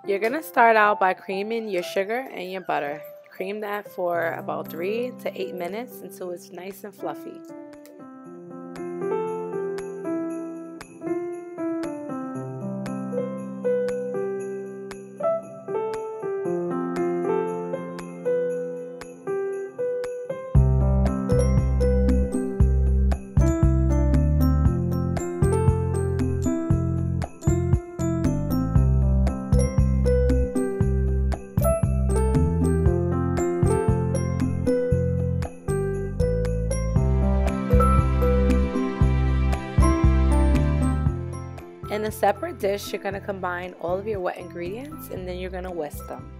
You're going to start out by creaming your sugar and your butter. Cream that for about 3 to 8 minutes until it's nice and fluffy. In a separate dish, you're going to combine all of your wet ingredients and then you're going to whisk them.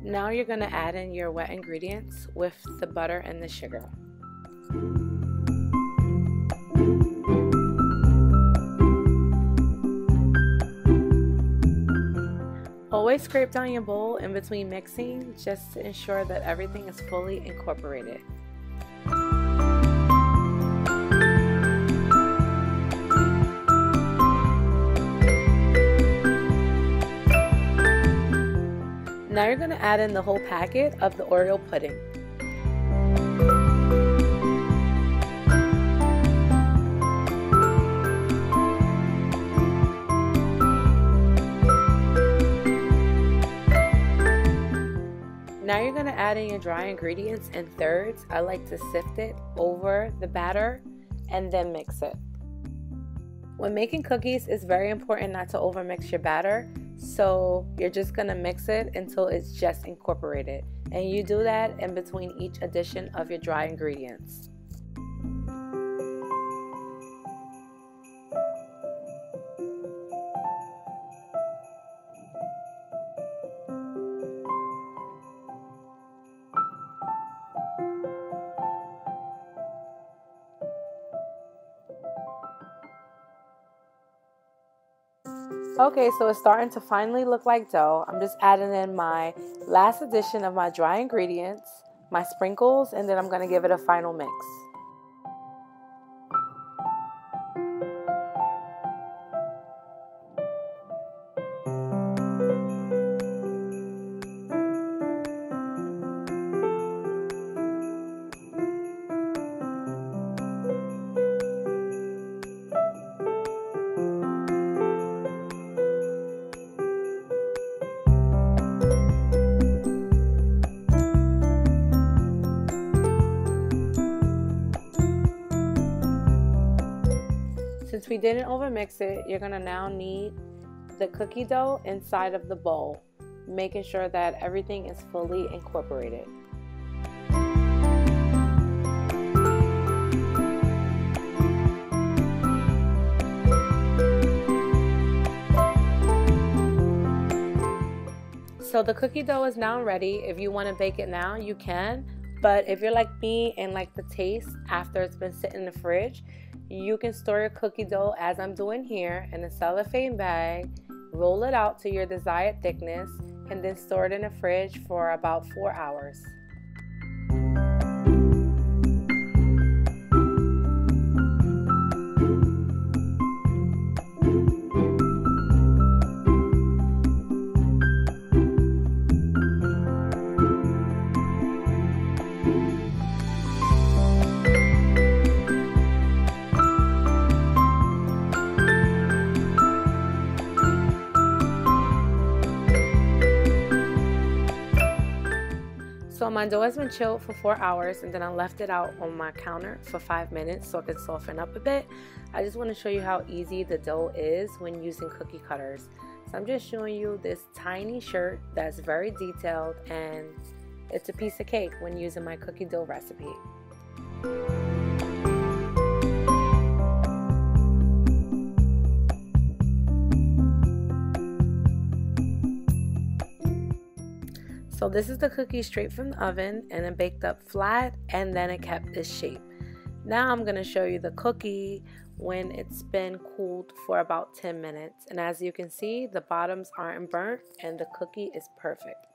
Now you're going to add in your wet ingredients with the butter and the sugar. Always scrape down your bowl in between mixing just to ensure that everything is fully incorporated. Now you're going to add in the whole packet of the Oreo pudding. Now you're going to add in your dry ingredients in thirds. I like to sift it over the batter and then mix it. When making cookies, it's very important not to overmix your batter. So you're just going to mix it until it's just incorporated. And you do that in between each addition of your dry ingredients. Okay, so it's starting to finally look like dough. I'm just adding in my last addition of my dry ingredients, my sprinkles, and then I'm going to give it a final mix. Since we didn't overmix it, you're going to now knead the cookie dough inside of the bowl, making sure that everything is fully incorporated. So the cookie dough is now ready. If you want to bake it now, you can. But if you're like me and like the taste after it's been sitting in the fridge, you can store your cookie dough as I'm doing here in a cellophane bag, roll it out to your desired thickness, and then store it in the fridge for about 4 hours. So my dough has been chilled for 4 hours, and then I left it out on my counter for 5 minutes so it can soften up a bit. I just want to show you how easy the dough is when using cookie cutters. So I'm just showing you this tiny shirt that's very detailed, and it's a piece of cake when using my cookie dough recipe. So this is the cookie straight from the oven, and it baked up flat, and then it kept its shape. Now I'm going to show you the cookie when it's been cooled for about 10 minutes. And as you can see, the bottoms aren't burnt and the cookie is perfect.